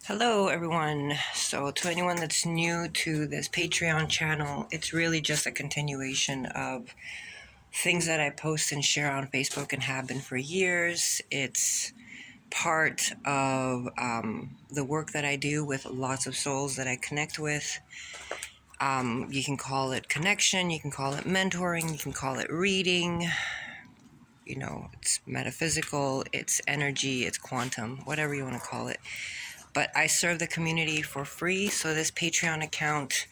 Hello, everyone. So, to anyone that's new to this Patreon channel, it's really just a continuation of things that I post and share on Facebook and have been for years. It's part of the work that I do with lots of souls that I connect with. You can call it connection, you can call it mentoring, you can call it reading. It's metaphysical, it's energy, it's quantum, whatever you want to call it. But I serve the community for free, so this Patreon account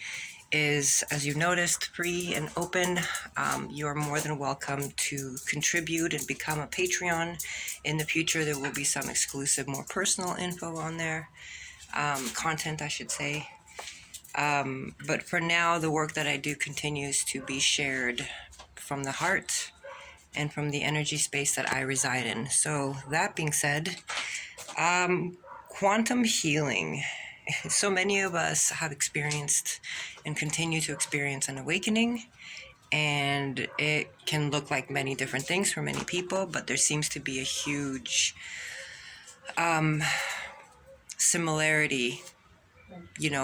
is, as you've noticed, free and open. You are more than welcome to contribute and become a Patreon. In the future, there will be some exclusive, more personal info on there, content, I should say. But for now, the work that I do continues to be shared from the heart and from the energy space that I reside in. So that being said, quantum healing. So many of us have experienced and continue to experience an awakening, and it can look like many different things for many people, but there seems to be a huge similarity,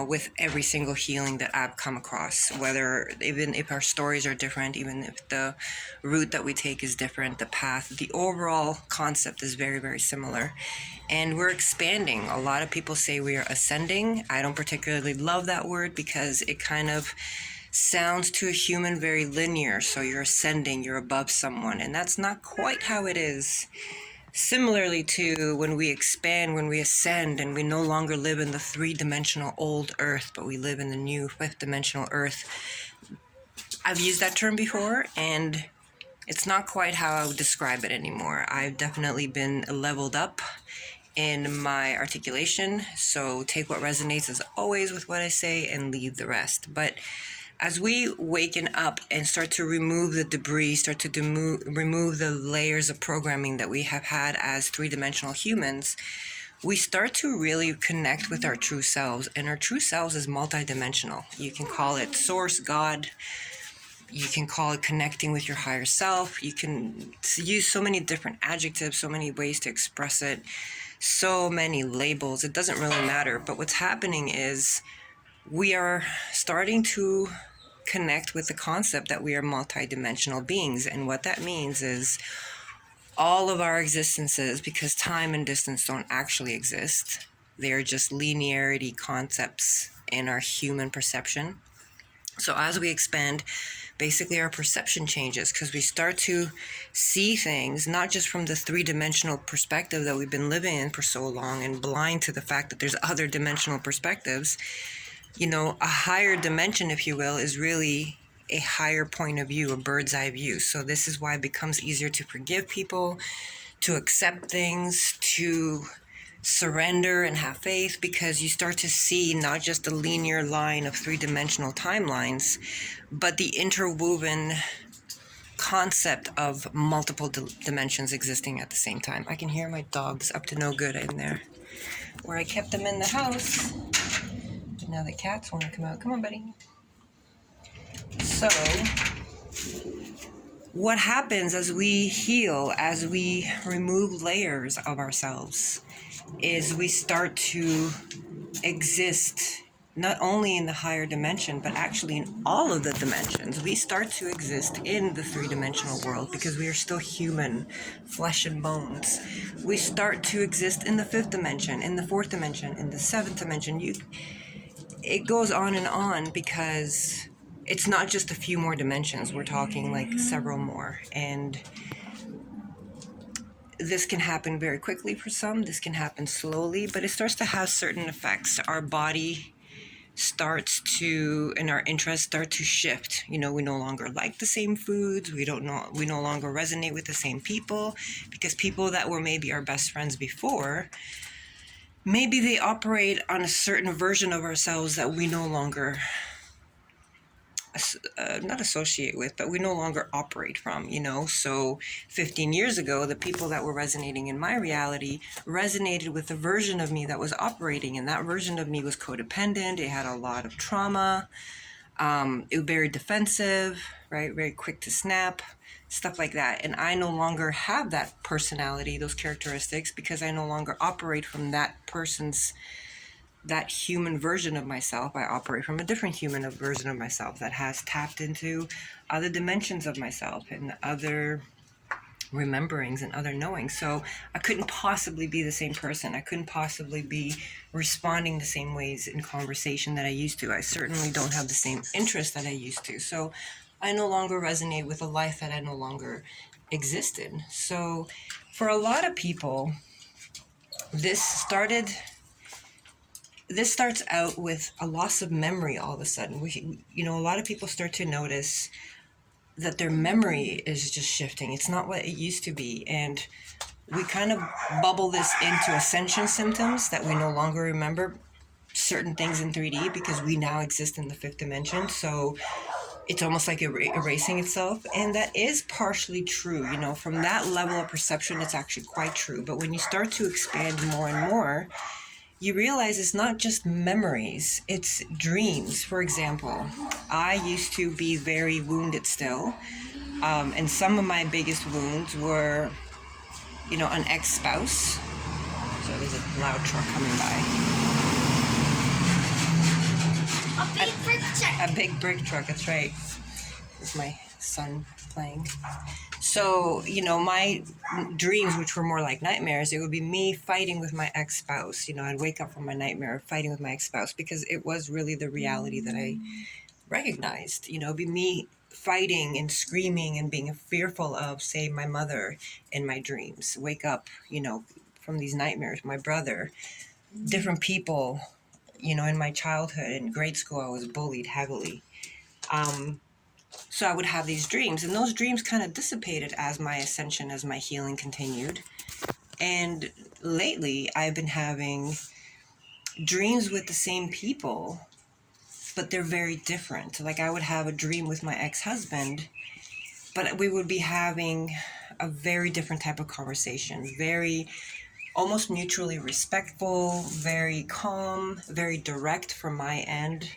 with every single healing that I've come across, whether even if our stories are different, even if the route that we take is different, the path, the overall concept is very, very similar. And we're expanding. A lot of people say we are ascending. I don't particularly love that word because it kind of sounds to a human very linear. So you're ascending, you're above someone, and that's not quite how it is. Similarly to when we expand, when we ascend, and we no longer live in the three-dimensional old earth, but we live in the new fifth-dimensional earth. I've used that term before, and it's not quite how I would describe it anymore. I've definitely been leveled up in my articulation, so take what resonates as always with what I say and leave the rest. But as we waken up and start to remove the debris, start to remove the layers of programming that we have had as three-dimensional humans, we start to really connect with our true selves. And our true selves is multidimensional. You can call it source, God. You can call it connecting with your higher self. You can use so many different adjectives, so many ways to express it, so many labels. It doesn't really matter. But what's happening is we are starting to connect with the concept that we are multidimensional beings. And what that means is all of our existences, because time and distance don't actually exist, they are just linearity concepts in our human perception. So as we expand, basically our perception changes because we start to see things not just from the three-dimensional perspective that we've been living in for so long and blind to the fact that there's other dimensional perspectives. A higher dimension, if you will, is really a higher point of view, a bird's eye view. So this is why it becomes easier to forgive people, to accept things, to surrender and have faith, because you start to see not just the linear line of three-dimensional timelines, but the interwoven concept of multiple dimensions existing at the same time. I can hear my dogs up to no good in there, where I kept them in the house. Now the cats want to come out. Come on, buddy. So, what happens as we heal, as we remove layers of ourselves, is we start to exist not only in the higher dimension, but actually in all of the dimensions. We start to exist in the three-dimensional world because we are still human, flesh and bones. We start to exist in the fifth dimension, in the fourth dimension, in the seventh dimension. It goes on because it's not just a few more dimensions. We're talking like several more. And this can happen very quickly for some. This can happen slowly, but it starts to have certain effects. Our body starts to, and our interests start to shift. We no longer like the same foods. We no longer resonate with the same people, because people that were maybe our best friends before, maybe they operate on a certain version of ourselves that we no longer not associate with, but we no longer operate from, So 15 years ago, the people that were resonating in my reality resonated with the version of me that was operating, and that version of me was codependent. It had a lot of trauma. It was very defensive, right? Very quick to snap, stuff like that. And I no longer have that personality, those characteristics, because I no longer operate from that person's that human version of myself, I operate from a different human version of myself that has tapped into other dimensions of myself and other rememberings and other knowings. So I couldn't possibly be the same person. I couldn't possibly be responding the same ways in conversation that I used to. I certainly don't have the same interests that I used to. So I no longer resonate with a life that I no longer existed. So for a lot of people, this starts out with a loss of memory all of a sudden. A lot of people start to notice that their memory is just shifting. It's not what it used to be. And we kind of bubble this into ascension symptoms, that we no longer remember certain things in 3D because we now exist in the fifth dimension. So it's almost like erasing itself. And that is partially true. From that level of perception, it's actually quite true. But when you start to expand more and more, you realize it's not just memories, it's dreams. For example, I used to be very wounded still. And some of my biggest wounds were, an ex-spouse. So there's a loud truck coming by. A big brick truck. A big brick truck, that's right. There's my son playing. So, my dreams, which were more like nightmares, it would be me fighting with my ex-spouse. I'd wake up from my nightmare fighting with my ex-spouse because it was really the reality that I recognized. It'd be me fighting and screaming and being fearful of, say, my mother in my dreams. Wake up, from these nightmares, my brother, different people, in my childhood. In grade school, I was bullied heavily. So I would have these dreams, and those dreams kind of dissipated as my ascension, as my healing continued. And lately, I've been having dreams with the same people, but they're very different. Like, I would have a dream with my ex-husband, but we would be having a very different type of conversation, very almost mutually respectful, very calm, very direct from my end.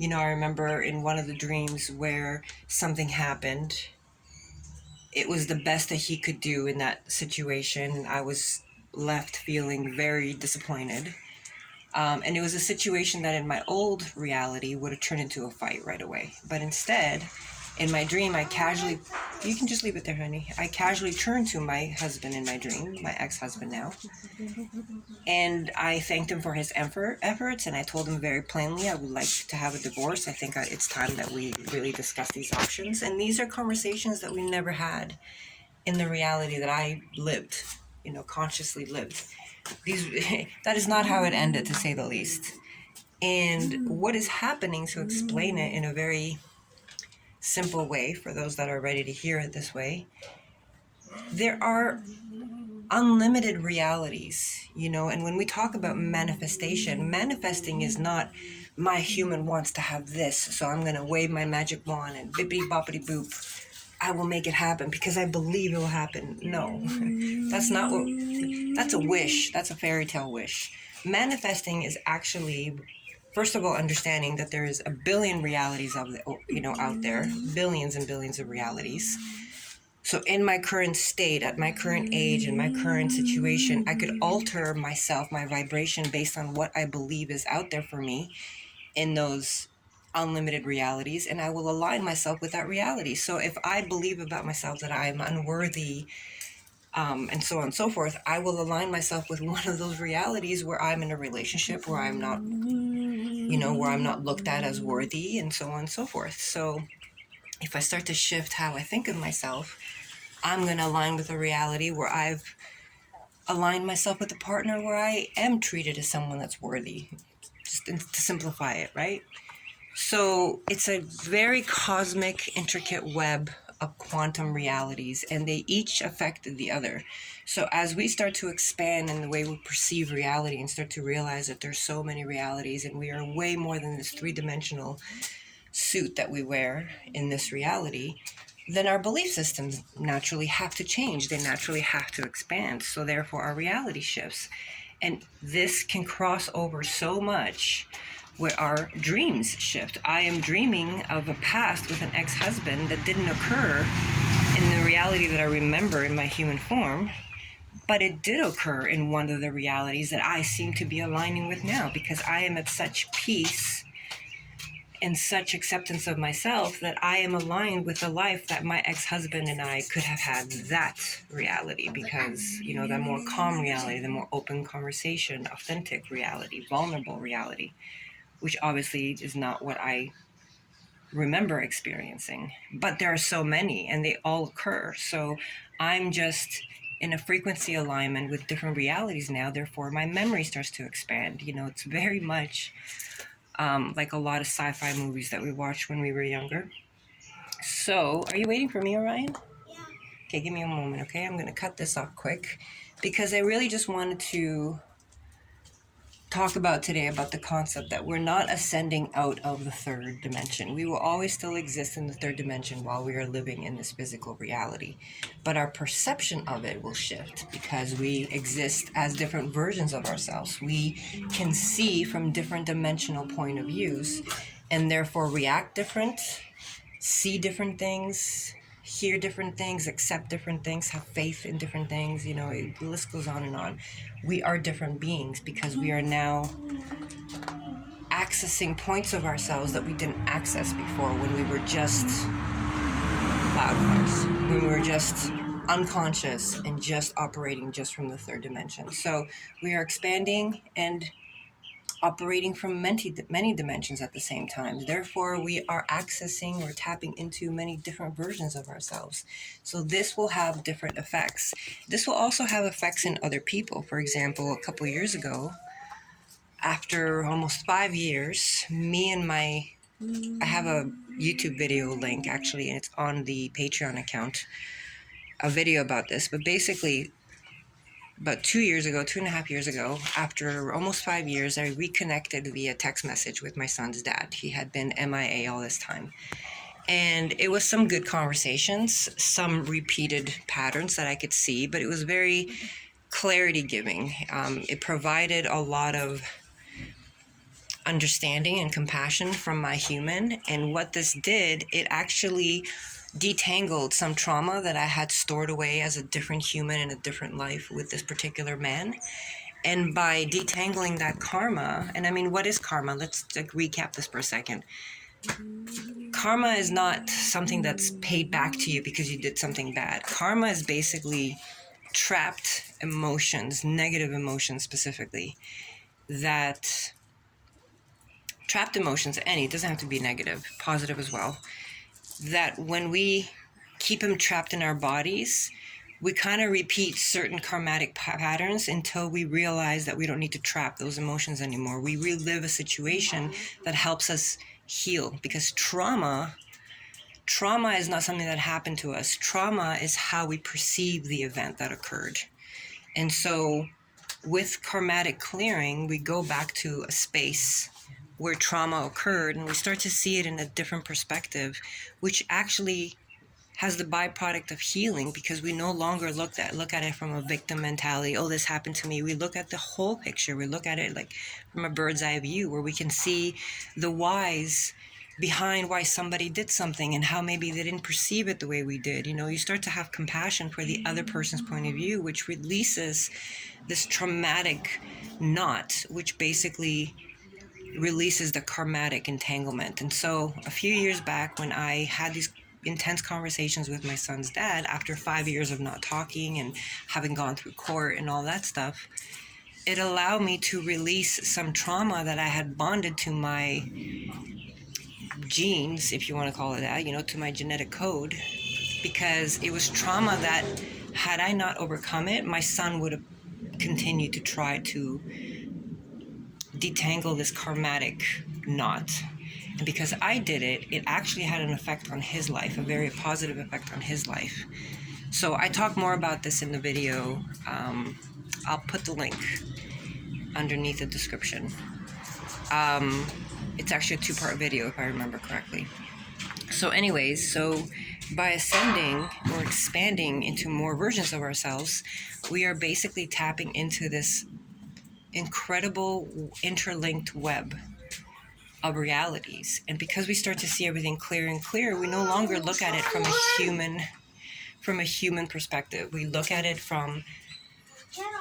I remember in one of the dreams where something happened, it was the best that he could do in that situation. I was left feeling very disappointed. And it was a situation that in my old reality would have turned into a fight right away. But instead, in my dream, you can just leave it there, honey. I casually turned to my husband in my dream, my ex-husband now. And I thanked him for his efforts, and I told him very plainly I would like to have a divorce. I think it's time that we really discuss these options. And these are conversations that we never had in the reality that I lived, consciously lived. That is not how it ended, to say the least. And what is happening, to explain it in a very simple way for those that are ready to hear it this way, there are unlimited realities, and when we talk about manifesting is not my human wants to have this, so I'm going to wave my magic wand and bippity boppity boop, I will make it happen because I believe it will happen. No, that's a wish. That's a fairy tale wish. Manifesting is actually, first of all, understanding that there is a billion realities out there, billions and billions of realities. So in my current state, at my current age, in my current situation, I could alter myself, my vibration, based on what I believe is out there for me in those unlimited realities, and I will align myself with that reality. So if I believe about myself that I'm unworthy, and so on and so forth, I will align myself with one of those realities where I'm in a relationship where I'm not, where I'm not looked at as worthy, and so on and so forth. So if I start to shift how I think of myself, I'm going to align with a reality where I've aligned myself with a partner where I am treated as someone that's worthy, just to simplify it, right? So it's a very cosmic, intricate web of quantum realities, and they each affect the other. So as we start to expand in the way we perceive reality and start to realize that there's so many realities and we are way more than this three-dimensional suit that we wear in this reality, then our belief systems naturally have to change. They naturally have to expand. So therefore our reality shifts. And this can cross over so much where our dreams shift. I am dreaming of a past with an ex-husband that didn't occur in the reality that I remember in my human form, But it did occur in one of the realities that I seem to be aligning with now, because I am at such peace and such acceptance of myself that I am aligned with the life that my ex-husband and I could have had, that reality, because, you know, the more calm reality, the more open conversation, authentic reality, vulnerable reality, which obviously is not what I remember experiencing. But there are so many and they all occur. So I'm just in a frequency alignment with different realities now. Therefore, my memory starts to expand. You know, it's very much like a lot of sci-fi movies that we watched when we were younger. So, are you waiting for me, Orion? Yeah. Okay, give me a moment, okay? I'm going to cut this off quick because I really just wanted to talk about today about the concept that we're not ascending out of the third dimension. We will always still exist in the third dimension while we are living in this physical reality. But our perception of it will shift because we exist as different versions of ourselves. We can see from different dimensional point of views and therefore react different, see different things, hear different things, accept different things, have faith in different things. You know, the list goes on and on. We are different beings because we are now accessing points of ourselves that we didn't access before when we were just loud cars, when we were just unconscious and just operating just from the third dimension. So we are expanding and operating from many dimensions at the same time. Therefore, we are accessing or tapping into many different versions of ourselves. So this will have different effects. This will also have effects in other people. For example, a couple years ago, after almost 5 years, I have a YouTube video link actually, and it's on the Patreon account, a video about this. But basically, about 2 years ago, 2.5 years ago, after almost 5 years, I reconnected via text message with my son's dad. He had been MIA all this time. And it was some good conversations, some repeated patterns that I could see, but it was very clarity giving. It provided a lot of understanding and compassion from my human. And what this did, it actually detangled some trauma that I had stored away as a different human in a different life with this particular man. And by detangling that karma, and I mean, what is karma? Let's recap this for a second. Karma is not something that's paid back to you because you did something bad. Karma is basically trapped emotions, negative emotions specifically, that trapped emotions, it doesn't have to be negative, positive as well, that when we keep them trapped in our bodies, we kind of repeat certain karmatic patterns until we realize that we don't need to trap those emotions anymore. We relive a situation that helps us heal, because trauma is not something that happened to us. Trauma is how we perceive the event that occurred. And so with karmatic clearing, we go back to a space where trauma occurred and we start to see it in a different perspective, which actually has the byproduct of healing, because we no longer look at it from a victim mentality. Oh, this happened to me. We look at the whole picture. We look at it like from a bird's eye view, where we can see the whys behind why somebody did something and how maybe they didn't perceive it the way we did. You know, you start to have compassion for the other person's point of view, which releases this traumatic knot, which basically releases the karmatic entanglement. And so a few years back, when I had these intense conversations with my son's dad after 5 years of not talking and having gone through court and all that stuff, it allowed me to release some trauma that I had bonded to my genes, if you want to call it that, you know, to my genetic code, because it was trauma that, had I not overcome it, my son would have continued to try to detangle this karmatic knot. And because I did it, it actually had an effect on his life, a very positive effect on his life. So I talk more about this in the video. I'll put the link underneath the description. It's actually a 2-part video, if I remember correctly. So anyways, by ascending or expanding into more versions of ourselves, we are basically tapping into this incredible interlinked web of realities. And because we start to see everything clear and clear, we no longer look at it from a human perspective. We look at it from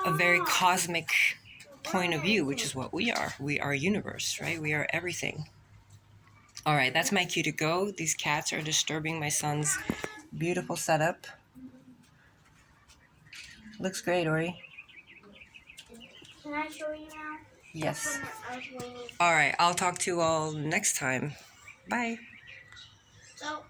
a very cosmic point of view, which is what we are. We are universe, right? We are everything. All right, that's my cue to go. These cats are disturbing my son's beautiful setup. Looks great, Ori. Can I show you now? Yes. All right, I'll talk to you all next time. Bye. So